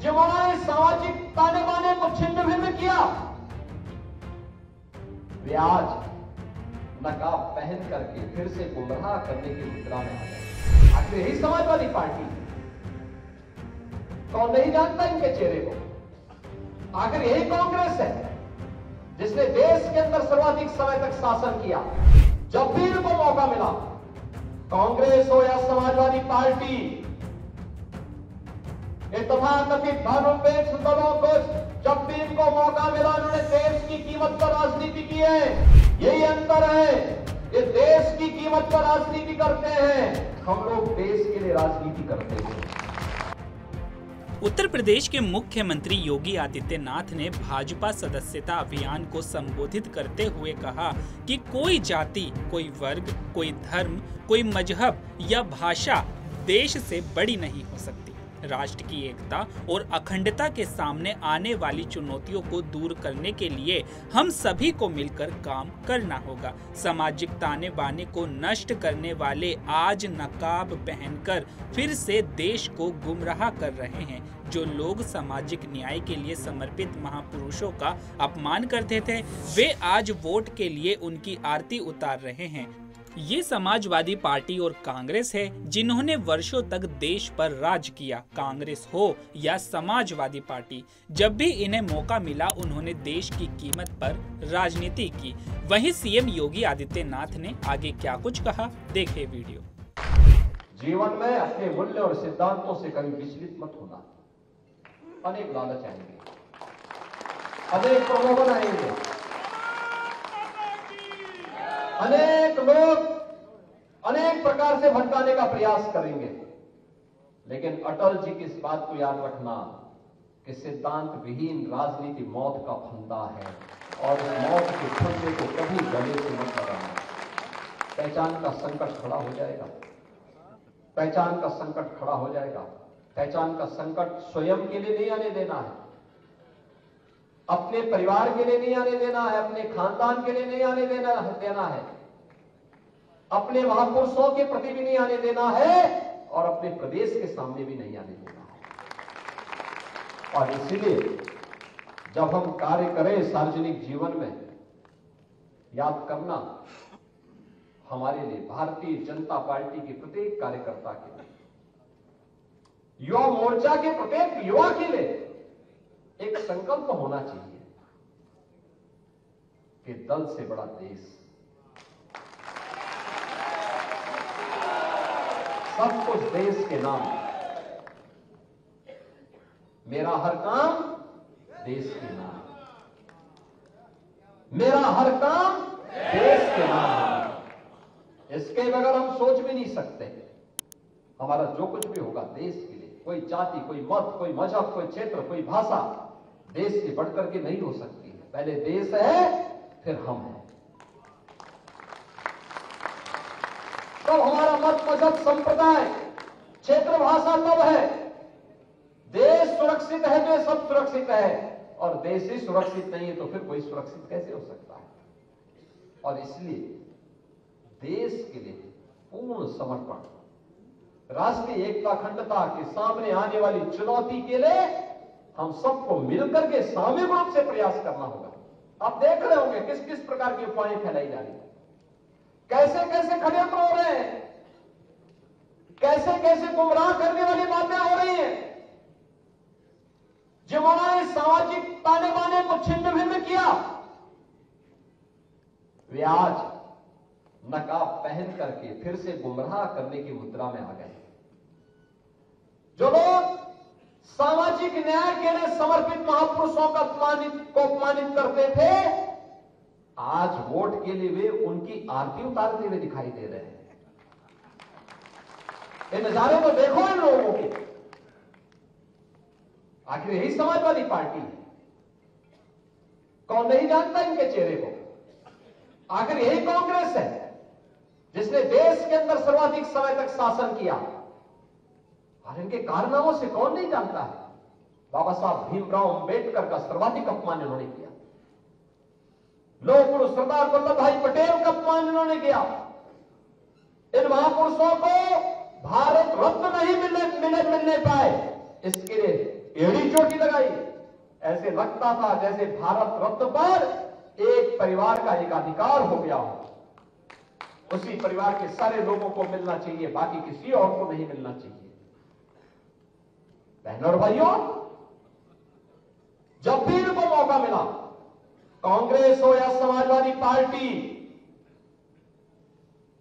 जिन्होंने सामाजिक ताने बाने को छिन्न भिन्न किया, वे आज नकाब पहन करके फिर से गुमराह करने की मुद्रा में आ गए। आखिर यही समाजवादी पार्टी है। कौन नहीं जानता इनके चेहरे को? आखिर यही कांग्रेस है जिसने देश के अंदर सर्वाधिक समय तक शासन किया। जब भी इनको मौका मिला, कांग्रेस हो या समाजवादी पार्टी, ये तथाकथित धर्मनिरपेक्ष दलों को जब भी इनको मौका मिला, उन्होंने देश की कीमत पर राजनीति की है। यही अंतर है, ये देश की कीमत पर राजनीति करते हैं, हम लोग देश के लिए राजनीति करते हैं। उत्तर प्रदेश के मुख्यमंत्री योगी आदित्यनाथ ने भाजपा सदस्यता अभियान को संबोधित करते हुए कहा कि कोई जाति, कोई वर्ग, कोई धर्म, कोई मजहब या भाषा देश से बड़ी नहीं हो सकती। राष्ट्र की एकता और अखंडता के सामने आने वाली चुनौतियों को दूर करने के लिए हम सभी को मिलकर काम करना होगा। सामाजिक ताने बाने को नष्ट करने वाले आज नकाब पहनकर फिर से देश को गुमराह कर रहे हैं। जो लोग सामाजिक न्याय के लिए समर्पित महापुरुषों का अपमान करते थे, वे आज वोट के लिए उनकी आरती उतार रहे हैं। ये समाजवादी पार्टी और कांग्रेस है जिन्होंने वर्षों तक देश पर राज किया। कांग्रेस हो या समाजवादी पार्टी, जब भी इन्हें मौका मिला उन्होंने देश की कीमत पर राजनीति की। वहीं सीएम योगी आदित्यनाथ ने आगे क्या कुछ कहा, देखें वीडियो। जीवन में अपने मूल्य और सिद्धांतों से कभी विचलित मत होना। अनेक लालच आएंगे, अनेक प्रलोभन आएंगे, अनेक लोग अनेक प्रकार से भटकाने का प्रयास करेंगे, लेकिन अटल जी की इस बात को याद रखना कि सिद्धांत विहीन राजनीति मौत का फंदा है और इस मौत के फंदे को कभी गले से मत लगाना। पहचान का संकट खड़ा हो जाएगा, पहचान का संकट खड़ा हो जाएगा। पहचान का संकट स्वयं के लिए नहीं आने देना है, अपने परिवार के लिए नहीं आने देना है, अपने खानदान के लिए नहीं आने देना है, अपने महापुरुषों के प्रति भी नहीं आने देना है और अपने प्रदेश के सामने भी नहीं आने देना है। और इसीलिए जब हम कार्य करें सार्वजनिक जीवन में, याद करना हमारे लिए, भारतीय जनता पार्टी के प्रत्येक कार्यकर्ता के लिए, युवा मोर्चा के प्रत्येक युवा के लिए एक संकल्प होना चाहिए कि दल से बड़ा देश। सब कुछ देश के नाम, मेरा हर काम देश के नाम, मेरा हर काम देश के नाम। इसके बगैर हम सोच भी नहीं सकते। हमारा जो कुछ भी होगा देश के लिए। कोई जाति, कोई मत, कोई मजहब, कोई क्षेत्र, कोई भाषा देश से बढ़कर के नहीं हो सकती है। पहले देश है, फिर हम हैं। तब हमारा मत, मजहब, संप्रदाय, क्षेत्र, भाषा तब है। देश सुरक्षित है तो सब सुरक्षित है, और देश ही सुरक्षित नहीं है तो फिर कोई सुरक्षित कैसे हो सकता है। और इसलिए देश के लिए पूर्ण समर्पण, राष्ट्रीय एकता अखंडता के सामने आने वाली चुनौती के लिए हम सबको मिलकर के सामूहिक रूप से प्रयास करना होगा। आप देख रहे होंगे किस किस प्रकार की अफवाहें फैलाई जा रही है, कैसे कैसे षड्यंत्र हो रहे हैं, कैसे कैसे गुमराह करने वाली बातें हो रही हैं। जिन्होंने सामाजिक ताने बाने को छिन्न भिन्न किया, वे आज नकाब पहन करके फिर से गुमराह करने की मुद्रा में आ गए। जो लोग सामाजिक न्याय के लिए समर्पित महापुरुषों को अपमानित करते थे, आज वोट के लिए वे उनकी आरती उतारते हुए दिखाई दे रहे हैं। ये नजारे तो देखो इन लोगों के। आखिर यही समाजवादी पार्टी है। कौन नहीं जानता इनके चेहरे को? आखिर यही कांग्रेस है जिसने देश के अंदर सर्वाधिक समय तक शासन किया, और इनके कारनामों से कौन नहीं जानता है। बाबा साहब भीमराव अंबेडकर का सर्वाधिक अपमान इन्होंने किया, लौह पुरुष सरदार वल्लभ भाई पटेल का अपमान इन्होंने किया। इन महापुरुषों को भारत रत्न नहीं मिलने पाए, इसके लिए एड़ी चोटी लगाई। ऐसे लगता था जैसे भारत रत्न पर एक परिवार का एक अधिकार हो गया हो। उसी परिवार के सारे लोगों को मिलना चाहिए, बाकी किसी और को नहीं मिलना चाहिए। बहनों और भाइयों, जब भी इनको मौका मिला, कांग्रेस हो या समाजवादी पार्टी,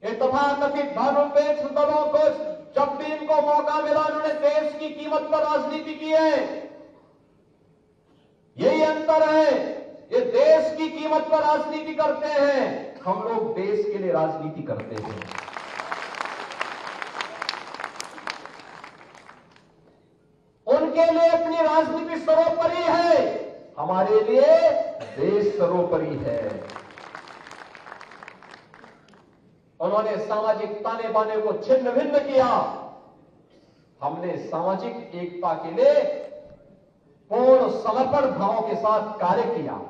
ये तथाकथित धर्मनिरपेक्ष दलों को जब भी इनको मौका मिला, उन्होंने देश की कीमत पर राजनीति की है। यही अंतर है, ये देश की कीमत पर राजनीति करते हैं, हम लोग देश के लिए राजनीति करते हैं। उनके लिए अपनी राजनीति सर्वोपरि है, हमारे लिए देश सर्वोपरि है। उन्होंने सामाजिक ताने बाने को छिन्न भिन्न किया, हमने सामाजिक एकता के लिए पूर्ण समर्पण भाव के साथ कार्य किया।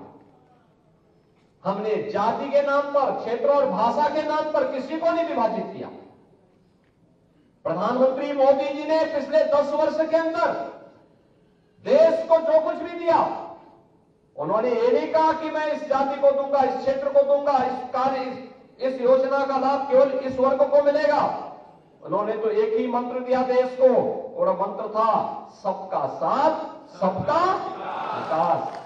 हमने जाति के नाम पर, क्षेत्र और भाषा के नाम पर किसी को नहीं विभाजित किया। प्रधानमंत्री मोदी जी ने पिछले 10 वर्ष के अंदर देश को जो कुछ भी दिया, उन्होंने ये नहीं कहा कि मैं इस जाति को दूंगा, इस क्षेत्र को दूंगा, इस कार्य इस योजना का लाभ केवल इस वर्ग को मिलेगा। उन्होंने तो एक ही मंत्र दिया देश को, और मंत्र था सबका साथ सबका विकास।